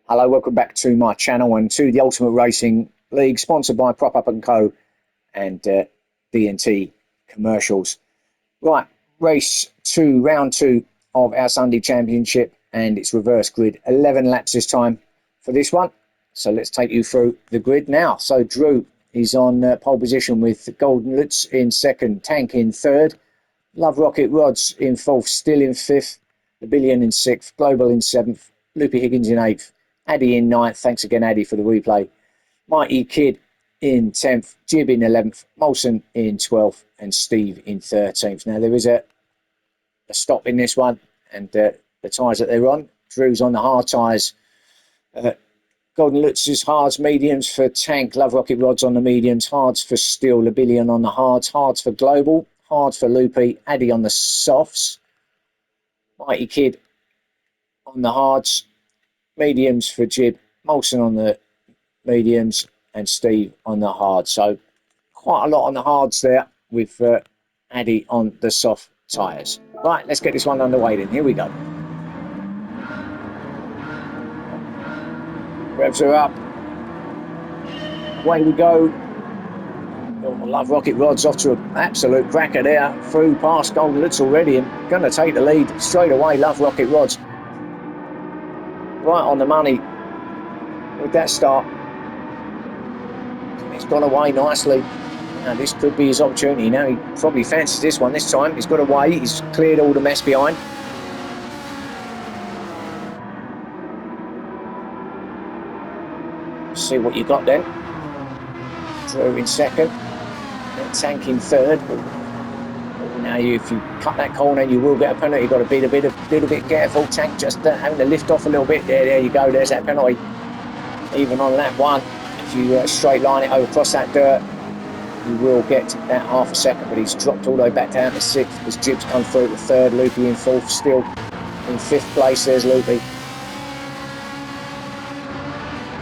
Hello, welcome back to my channel and to the Ultimate Racing League, sponsored by Prop Up & Co and D&T Commercials. Right, race 2, round 2 of our Sunday Championship, and it's reverse grid. 11 laps this time for this one. So let's take you through the grid now. So Drew is on pole position with Golden Lutz in second, Tank in third, Love Rocket Rods in fourth, Still in fifth, The Billion in sixth, Global in seventh, Loopy Higgins in eighth, Addy in ninth. Thanks again, Addy, for the replay. Mighty Kid in 10th, Jib in 11th, Molson in 12th, and Steve in 13th. Now, there is a stop in this one, and the tyres that they're on. Drew's on the hard tyres. Golden Lutz's hards, mediums for Tank, Love Rocket Rods on the mediums, hards for Steel, Labillion on the hards for Global, hards for Loopy, Addy on the softs, Mighty Kid on the hards, mediums for Jib, Molson on the mediums, and Steve on the hard. So quite a lot on the hards there with Addy on the soft tyres. Right, let's get this one underway then. Here we go. Revs are up. Away we go. Oh, Love Rocket Rods off to an absolute cracker there. Through past Golden Lutz already and going to take the lead straight away. Love Rocket Rods. Right on the money with that start. He's gone away nicely. Now this could be his opportunity. Now he probably fancies this one this time. He's got away. He's cleared all the mess behind. See what you got then. Drew in second. Then Tank in third. Now if you cut that corner, you will get a penalty. You've got to be a little bit careful. Tank just having to lift off a little bit. There you go. There's that penalty. Even on lap one, if you straight line it over across that dirt, you will get that half a second. But he's dropped all the way back down to sixth as Jib's come through to third. Loopy in fourth. Still in fifth place. There's Loopy.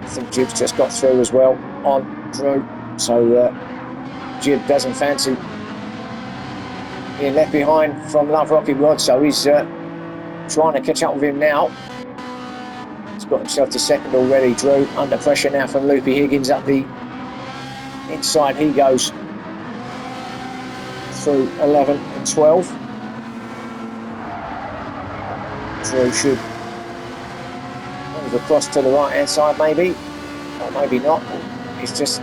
I think Jib's just got through as well on Drew. So Jib doesn't fancy being left behind from Love Rocket Rod. So he's trying to catch up with him now. He's got himself to second already. Drew under pressure now from Loopy Higgins up the inside. He goes through 11 and 12. Drew should move across to the right hand side maybe, or maybe not. He's just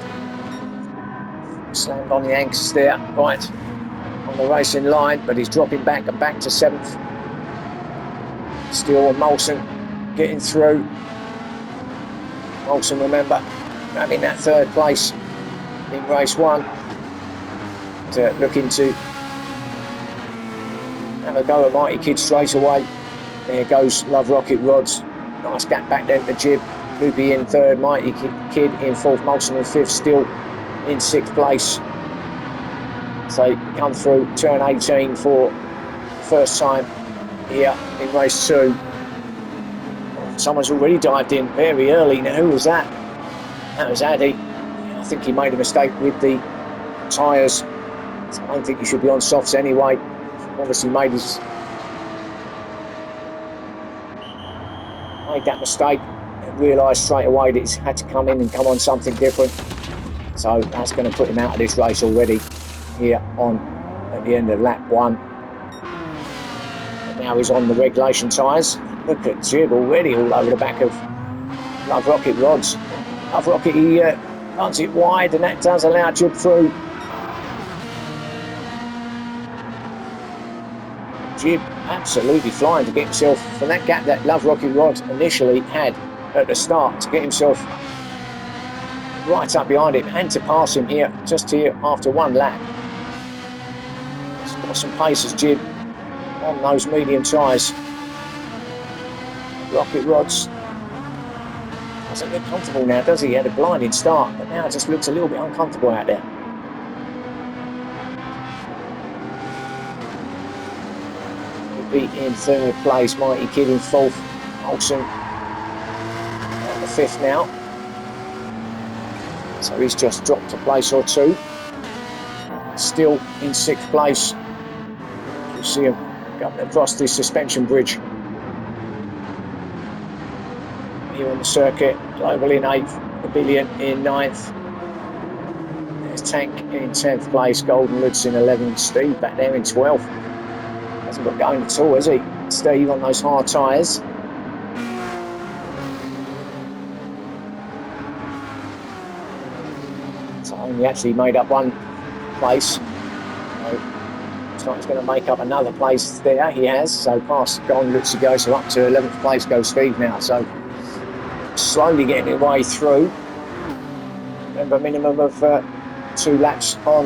slammed on the anchors there, right on the racing line, but he's dropping back and back to 7th. Still Molson getting through. Molson, remember, having that third place in race 1 to look into have a go at Mighty Kid straight away. There goes Love Rocket Rods. Nice gap back there to Jib. Loopy in third, Mighty Kid in fourth, Molson in fifth, Still in 6th place. So come through turn 18 for first time here in race 2. Someone's already dived in very early. Now who was that? That was Addy. I think he made a mistake with the tyres. I don't think he should be on softs anyway. Obviously made that mistake and realised straight away that he's had to come in and come on something different. So that's going to put him out of this race already here on at the end of lap 1. And now he's on the regulation tyres. Look at Jib already all over the back of Love Rocket Rods. Love Rocket, he runs it wide and that does allow Jib through. Jib absolutely flying to get himself from that gap that Love Rocket Rod initially had at the start, to get himself right up behind him and to pass him here, just here after 1 lap. He's got some pace as Jib on those medium tyres. Rocket Rods doesn't look comfortable now, does he? He had a blinding start, but now it just looks a little bit uncomfortable out there. In 3rd place, Mighty Kid in 4th, Molson at the 5th now. So he's just dropped a place or 2. Still in 6th place. You see him coming across the suspension bridge. here on the circuit. Global in 8th, the Billion in 9th. There's Tank in 10th place, Golden Lutz in 11th, Steve back there in 12th. Hasn't got going at all, has he? Steve on those hard tyres. So only actually made up one place. So he's going to make up another place there. He has. So past Golden Lutz he goes, so up to 11th place goes Steve now. So slowly getting his way through. Remember, minimum of 2 laps on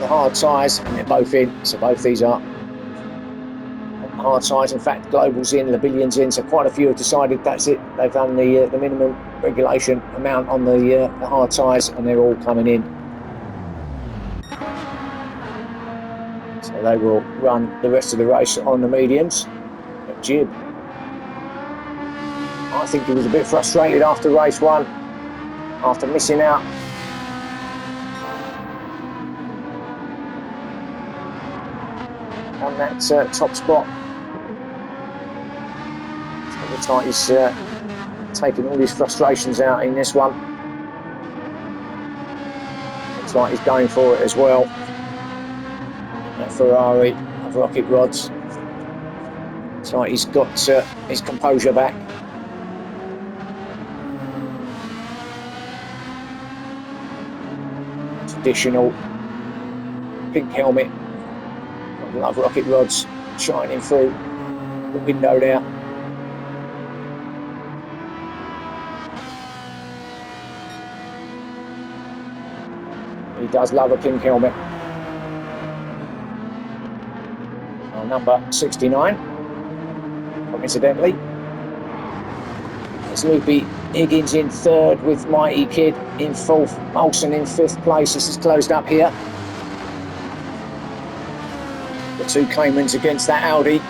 the hard tyres, and they're both in. So both these are hard tyres. In fact, Global's in, the Billion's in. So quite a few have decided that's it. They've done the minimum regulation amount on the hard tyres, and they're all coming in. So they will run the rest of the race on the mediums. But Jib, I think he was a bit frustrated after race 1, after missing out. On that top spot. So looks like he's taking all his frustrations out in this one. Looks like he's going for it as well. That Ferrari of rocket rods. Looks like he's got his composure back. Traditional pink helmet. Love rocket rods shining through the window there. He does love a pink helmet. Number 69, coincidentally. There's Loopy Higgins in 3rd with Mighty Kid in 4th. Olsen in 5th place. This is closed up here. The 2 Caymans against that Audi,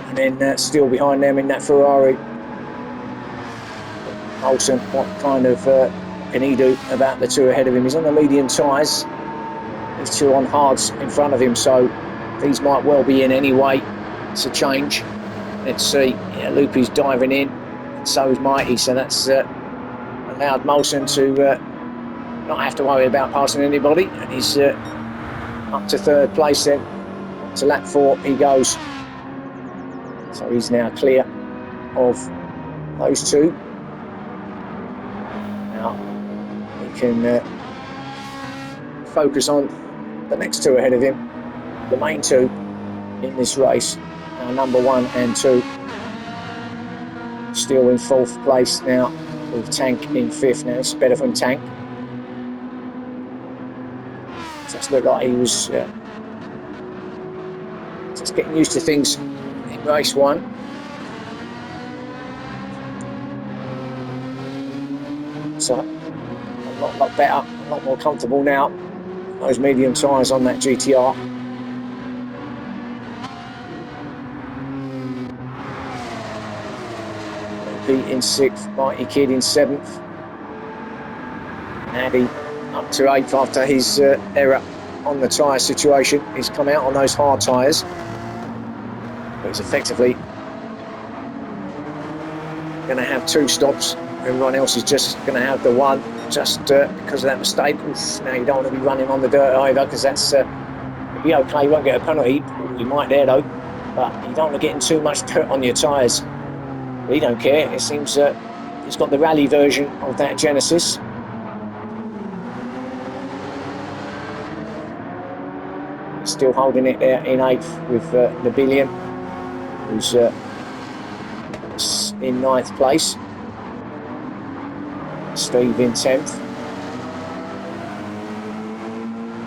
and then still behind them in that Ferrari. Olsen, what kind of can he do about the 2 ahead of him? He's on the medium tyres. There's 2 on hards in front of him, so these might well be in anyway. It's a change. Let's see. Yeah, Loopy's diving in, and so is Mighty, so that's allowed Molson to not have to worry about passing anybody, and he's up to 3rd place then. To lap 4 he goes. So he's now clear of those 2. Now he can focus on the next 2 ahead of him. The main 2 in this race are number 1 and 2. Still in 4th place now with Tank in 5th. Now it's better from Tank. Just looked like he was just getting used to things in race 1. So a lot better, a lot more comfortable now. Those medium tyres on that GTR. Pete in 6th, Mighty Kid in 7th. Addy up to 8th after his error on the tyre situation. He's come out on those hard tyres, but he's effectively going to have 2 stops. Everyone else is just going to have the 1, just because of that mistake. Oof, now you don't want to be running on the dirt either, because that's it'll be okay. You won't get a penalty. You might there though, but you don't want to get in too much dirt on your tyres. He don't care. It seems he's got the rally version of that Genesis. Still holding it there in 8th with the Billion, who's in 9th place. Steve in 10th.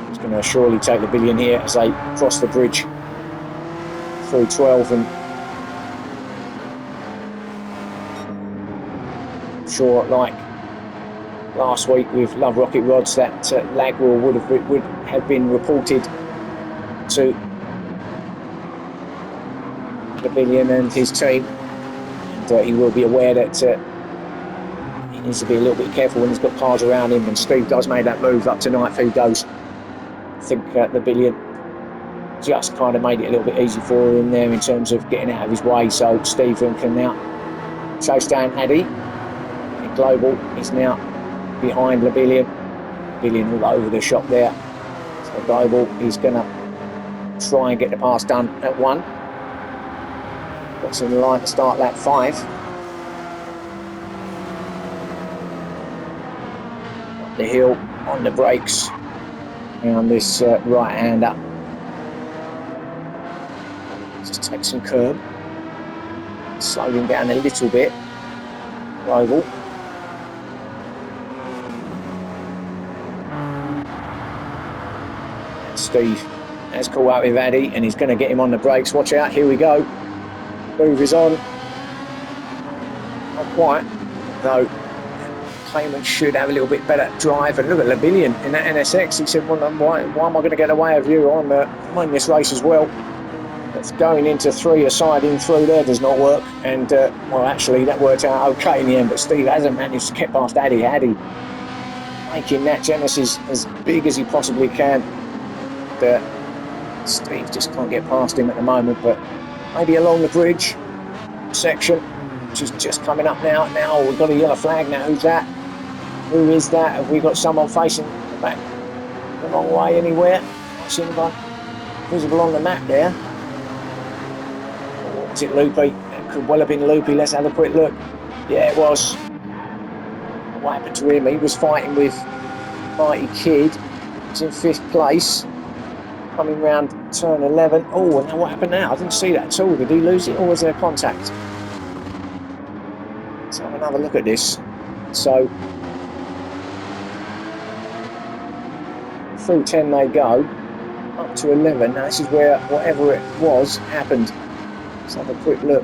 He's going to surely take the Billion here as they cross the bridge through 12, and sure, like last week with Love Rocket Rods, that Lagwell would have been reported to the Billion and his team, and he will be aware that he needs to be a little bit careful when he's got cars around him. And Steve does make that move up to 9th. He goes. I think the Billion just kind of made it a little bit easy for him there in terms of getting out of his way, so Stephen can now chase down Addy. Global is now behind Lebillion. Lebillion all over the shop there. So Global is going to try and get the pass done at 1. Got some line to start lap 5. Up the hill, on the brakes, around this right-hander. Just take some curb. Slow him down a little bit. Global. Steve has caught up with Addy and he's going to get him on the brakes. Watch out, here we go. Move is on. Not quite, though. Clayman should have a little bit better drive. And look at Lebillion in that NSX. He said, well, why am I going to get away with you? I'm in this race as well. That's going into 3, a side in through there does not work. And, well, actually, that worked out okay in the end. But Steve hasn't managed to get past Addy. Addy making that Genesis as big as he possibly can. Steve just can't get past him at the moment. But maybe along the bridge section, which is just coming up now. Now we've got a yellow flag now. Who's that? Who is that? Have we got someone facing the back the wrong way anywhere? Not seen anyone visible on the map there. Or was it Loopy? It could well have been Loopy. Let's have a quick look. Yeah, it was. What happened to him? He was fighting with Mighty Kid. He's in 5th place. Coming round turn 11. Oh, and now what happened now? I didn't see that at all. Did he lose it or was there contact? Let's have another look at this. So, through 10 they go, up to 11. Now this is where whatever it was happened. Let's have a quick look.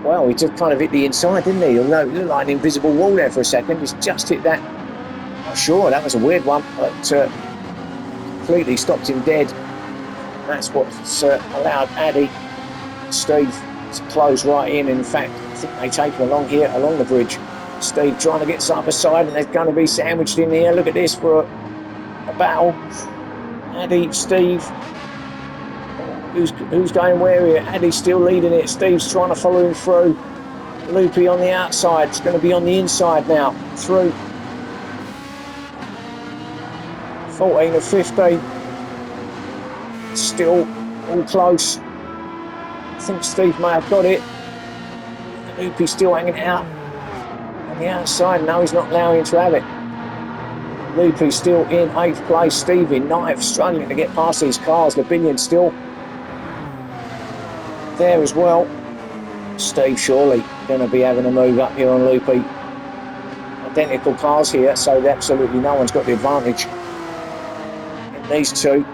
Well, he just kind of hit the inside, didn't he? Although it looked like an invisible wall there for a second. He's just hit that. Not sure, that was a weird one, but completely stopped him dead. That's what's allowed Addy, Steve, to close right in. In fact, I think they take him along here, along the bridge. Steve trying to get side by side, and they're going to be sandwiched in here. Look at this for a battle. Addy, Steve. Who's going where here? Addy's still leading it. Steve's trying to follow him through. Loopy on the outside. It's going to be on the inside now. Through 14 of 15. Still all close. I think Steve may have got it. Loopy's still hanging out on the outside. No, he's not allowing him to have it. Loopy's still in 8th place. Steve in 9th, struggling to get past these cars. Lebillion still there as well. Steve surely going to be having a move up here on Loopy. Identical cars here, so absolutely no one's got the advantage in these two.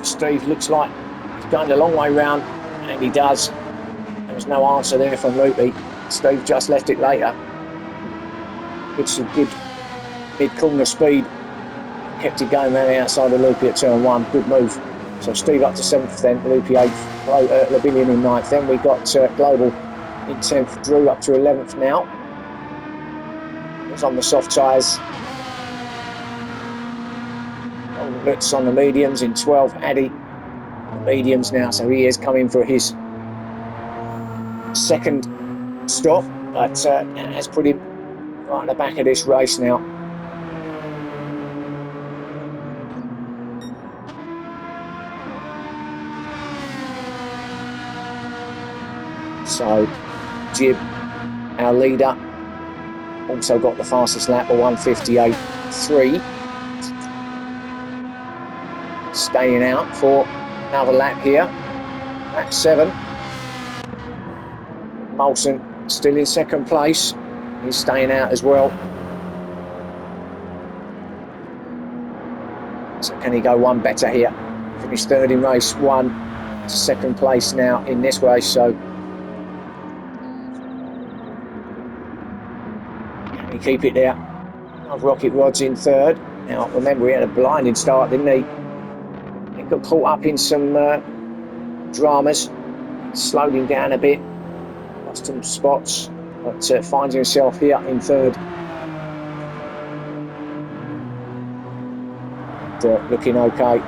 Steve looks like he's going a long way round, and he does. There was no answer there from Loopy. Steve just left it later. With some good mid-corner speed. Kept it going around the outside of Loopy at turn 1. Good move. So Steve up to 7th then, Loopy 8th, Lebillion in 9th. Then we got Global in 10th, Drew up to 11th now. He's on the soft tyres. Lutz on the mediums in 12th, Addy on the mediums now, so he is coming for his 2nd stop, but has put him right at the back of this race now. So, Jib, our leader, also got the fastest lap of 1:58.3. Staying out for another lap here. Lap 7. Molson still in 2nd place. He's staying out as well. So can he go one better here? Finished 3rd in race 1. 2nd place now in this race, so can he keep it there? Rocket Rod's in 3rd. Now remember, he had a blinding start, didn't he? He got caught up in some dramas, slowed him down a bit, lost some spots, but finds himself here in 3rd. And, looking okay,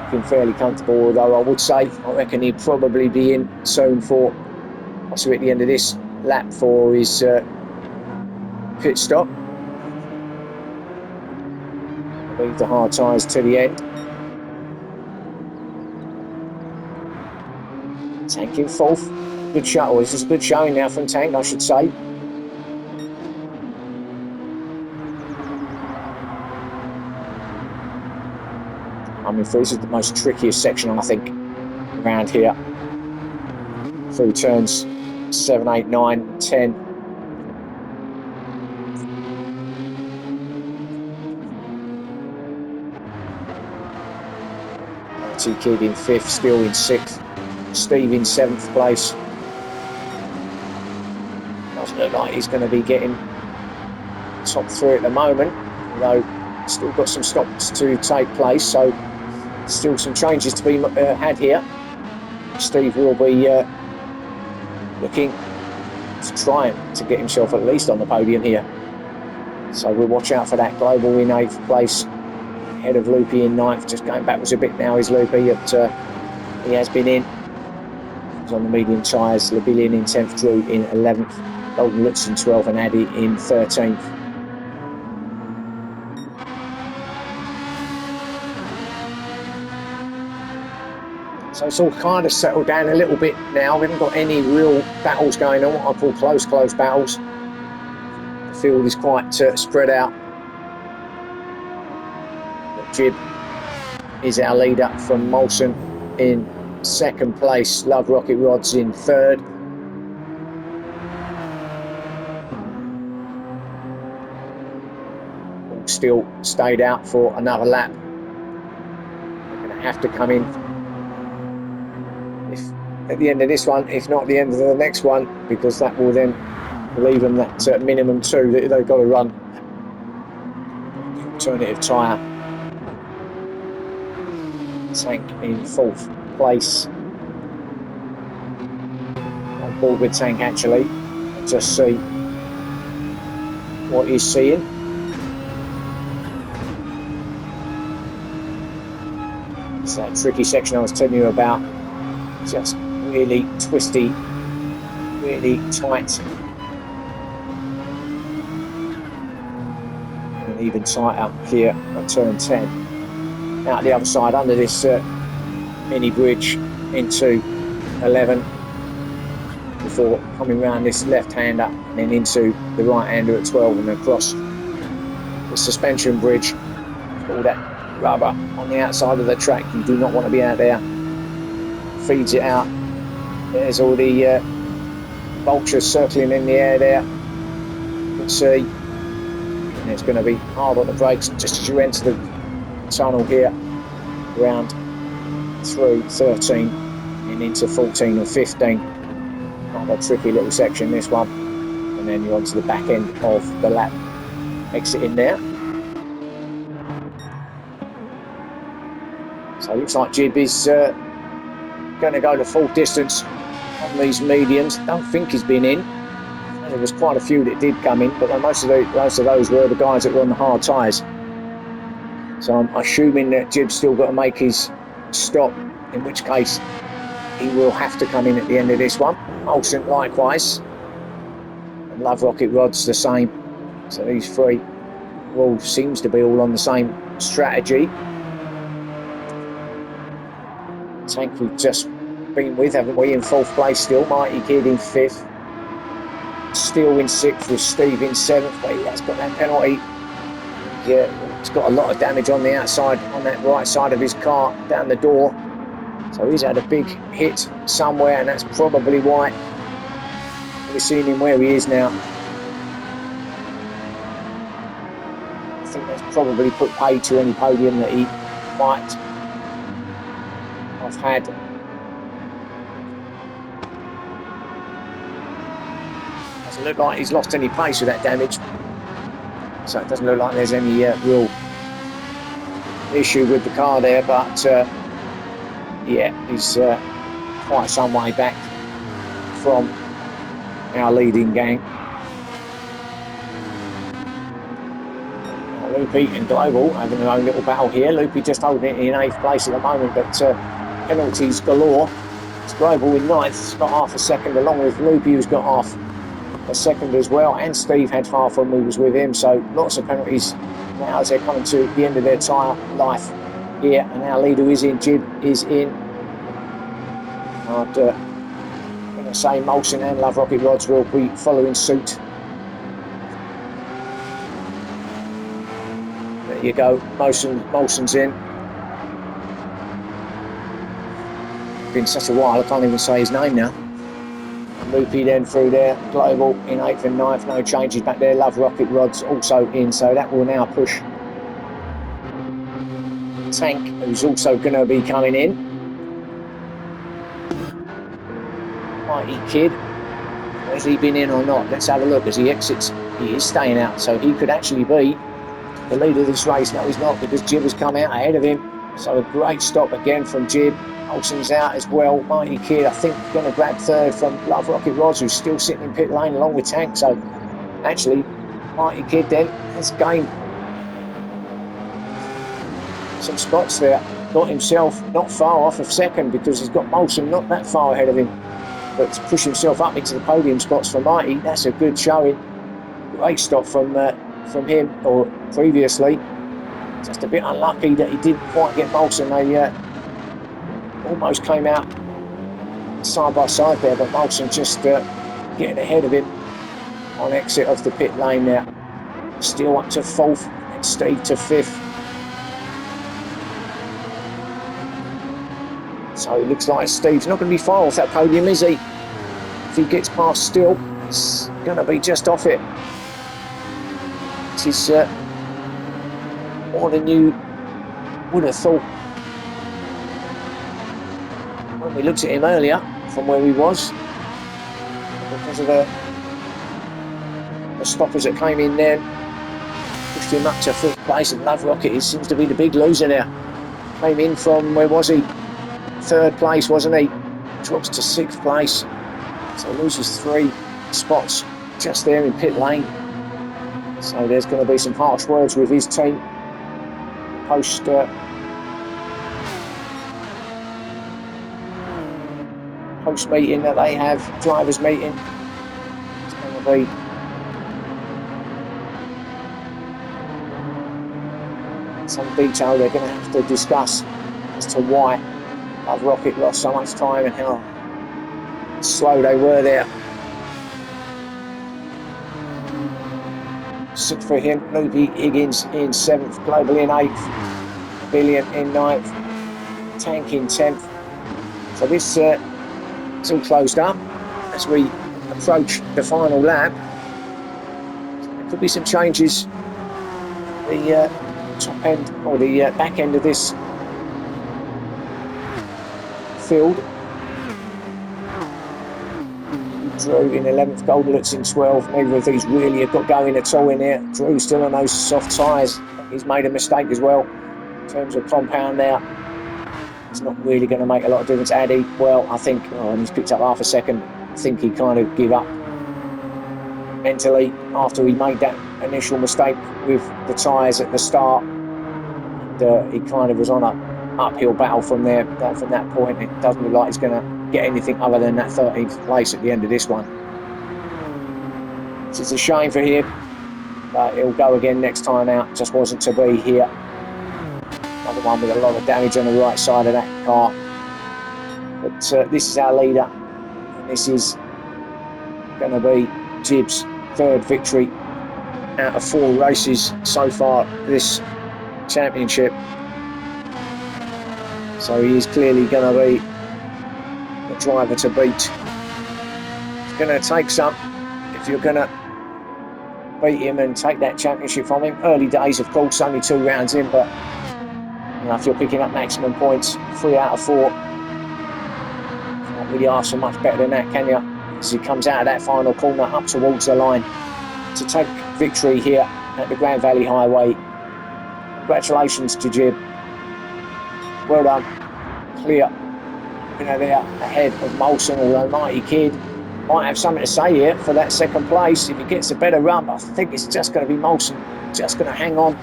looking fairly comfortable, although I would say, I reckon he'd probably be in soon for Also at the end of this lap for his pit stop. Leave the hard tyres to the end. Tank in fourth. Good shuttle. This is a good showing now from Tank, I should say. I mean, this is the most trickiest section, I think, around here. Through turns 7, 8, 9, 10. T-Kid in 5th, still in 6th. Steve in 7th place. Doesn't look like he's going to be getting top 3 at the moment, although still got some stops to take place, so still some changes to be had here. Steve will be looking to try to get himself at least on the podium here. So we'll watch out for that. Global in 8th place, ahead of Loopy in 9th. Just going backwards a bit now is Loopy, but he has been in. He's on the medium tyres. Labillion in 10th, Drew in 11th, Golden Lutz in 12th, and Addy in 13th. So it's all kind of settled down a little bit now. We haven't got any real battles going on, what I call close battles. The field is quite spread out. Jib is our leader from Molson in 2nd place. Love Rocket Rods in 3rd. All still stayed out for another lap. They're going to have to come in if at the end of this one, if not at the end of the next one, because that will then leave them that minimum 2 that they've got to run. The alternative tyre. Tank in 4th place. On board with Tank actually. Let's just see what he's seeing. It's that tricky section I was telling you about. Just really twisty, really tight. And even tighter here at turn 10. Out the other side under this mini bridge into 11 before coming round this left-hander and then into the right-hander at 12 and across the suspension bridge. All that rubber on the outside of the track, you do not want to be out there. Feeds it out. There's all the vultures circling in the air there. You can see. And it's going to be hard on the brakes just as you enter the tunnel here, around through 13 and into 14 and 15. Kind of a tricky little section, this one. And then you're onto the back end of the lap, exiting there. So it looks like Jib is going to go the full distance on these mediums. Don't think he's been in. There was quite a few that did come in, but most of those were the guys that were on the hard tyres. So I'm assuming that Jib's still got to make his stop, in which case he will have to come in at the end of this one. Olsen likewise. And Love Rocket Rod's the same. So these three all seems to be all on the same strategy. Tank we've just been with, haven't we, in 4th place still. Mighty Kid in 5th. Still in 6th with Steve in 7th, but he has got that penalty. Yeah, he's got a lot of damage on the outside, on that right side of his car, down the door. So he's had a big hit somewhere, and that's probably why we're seeing him where he is now. I think that's probably put paid to any podium that he might have had. Doesn't look like he's lost any pace with that damage. So it doesn't look like there's any real issue with the car there, but yeah, he's quite some way back from our leading gang. Loopy and Global having their own little battle here. Loopy just holding it in 8th place at the moment, but penalties galore. Global in ninth, has got half a second, along with Loopy, who's got half a second as well, and Steve had half when we was with him. So lots of penalties now as they're coming to the end of their tyre life here, and our leader is in. Jib is in. I'm going to say Molson and Love Rocket Rods will be following suit. There you go, Molson's in. Been such a while, I can't even say his name now. Loopy then through there, Global in 8th and 9th, no changes back there. Love Rocket Rods also in, so that will now push Tank, who's also going to be coming in. Mighty Kid, has he been in or not? Let's have a look. As he exits, he is staying out, so he could actually be the leader of this race. No, he's not, because Jib has come out ahead of him. So a great stop again from Jib. Olsen's out as well. Mighty Kid, I think, going to grab third from Love Rocket Rods, who's still sitting in pit lane along with Tank. So actually, Mighty Kid then has gained some spots there. Got himself not far off of second, because he's got Molson not that far ahead of him. But to push himself up into the podium spots for Mighty, that's a good showing. Great stop from him, or previously. Just a bit unlucky that he didn't quite get Molson. They almost came out side by side there, but Molson just getting ahead of him on exit of the pit lane there. Still up to 4th, and Steve to 5th. So it looks like Steve's not going to be far off that podium, is he? If he gets past Still, he's going to be just off it. This is more than you would have thought when we looked at him earlier from where he was, because of the stoppers that came in there, pushed him up to 5th place. And Love Rocket, he seems to be the big loser there. Came in from, where was he? 3rd place, wasn't he? Drops to 6th place, so loses 3 spots just there in pit lane. So there's going to be some harsh words with his team post meeting that they have, drivers meeting. It's going to be some detail they're going to have to discuss as to why Love Rocket lost so much time and how slow they were there. 6th for him, Loopy Higgins in 7th, Global in 8th, Billion in 9th, Tank in 10th. So this it's all closed up as we approach the final lap. There could be some changes. The top end, or the back end of this field. Drew in 11th, Goldlitz in 12th. Neither of these really have got going at all in here. Drew's still on those soft tyres. He's made a mistake as well in terms of compound there. It's not really going to make a lot of difference. Addy, well, I think, he's picked up half a second. I think he kind of gave up mentally after he made that initial mistake with the tyres at the start. And he kind of was on an uphill battle from there. From that point, it doesn't look like he's going to get anything other than that 13th place at the end of this one. It's a shame for him, but he'll go again next time out. Just wasn't to be here. Another one with a lot of damage on the right side of that car. But this is our leader, and this is going to be Jib's 3rd victory out of 4 races so far this championship. So he is clearly going to be the driver to beat. It's going to take some if you're going to beat him and take that championship from him. Early days, of course, only 2 rounds in, but if you're picking up maximum points, 3 out of 4, can't really ask for much better than that, can you? As he comes out of that final corner up towards the line to take victory here at the Grand Valley Highway. Congratulations to Jib. Well done. Clear. There ahead of Molson, although Mighty Kid might have something to say here for that 2nd place. If he gets a better run, but I think it's just going to be Molson just going to hang on.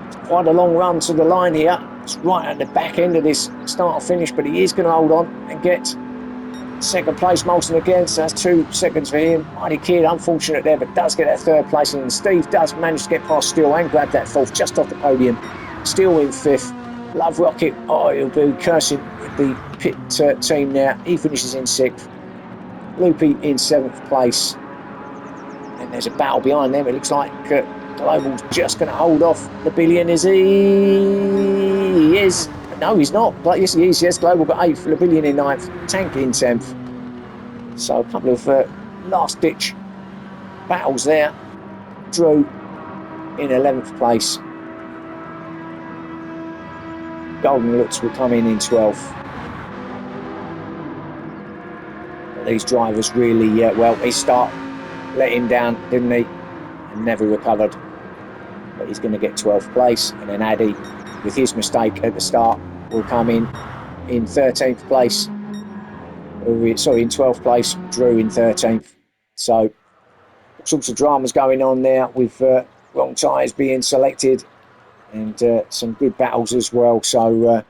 It's quite a long run to the line here. It's right at the back end of this start or finish, but he is going to hold on and get Second place, Molson again, so that's 2 seconds for him. Mighty Kid, unfortunate there, but does get that third place. And Steve does manage to get past Steele and grab that fourth, just off the podium. Steele in fifth. Love Rocket, oh, he'll be cursing with the pit team now. He finishes in sixth. Loopy in seventh place. And there's a battle behind them. It looks like Global's just going to hold off the Billion. Is he? He is. No, he's not. But yes, he is. Yes, Global got 8th, the Billion in 9th, Tank in 10th. So a couple of last-ditch battles there. Drew in 11th place. Golden Lutz will come in 12th. But these drivers really, well, his start let him down, didn't he? And never recovered. But he's going to get 12th place. And then Addy, with his mistake at the start, will come in 13th place. Sorry, in 12th place. Drew in 13th. So all sorts of dramas going on there with wrong tyres being selected and some good battles as well. So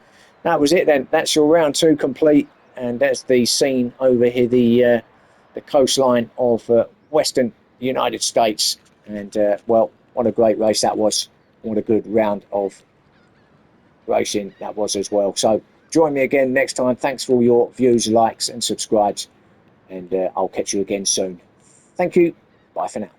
that was it then. That's your round 2 complete, and that's the scene over here, the coastline of Western United States. And well, what a great race that was. What a good round of racing that was as well. So join me again next time. Thanks for all your views, likes and subscribes, and I'll catch you again soon. Thank you. Bye for now.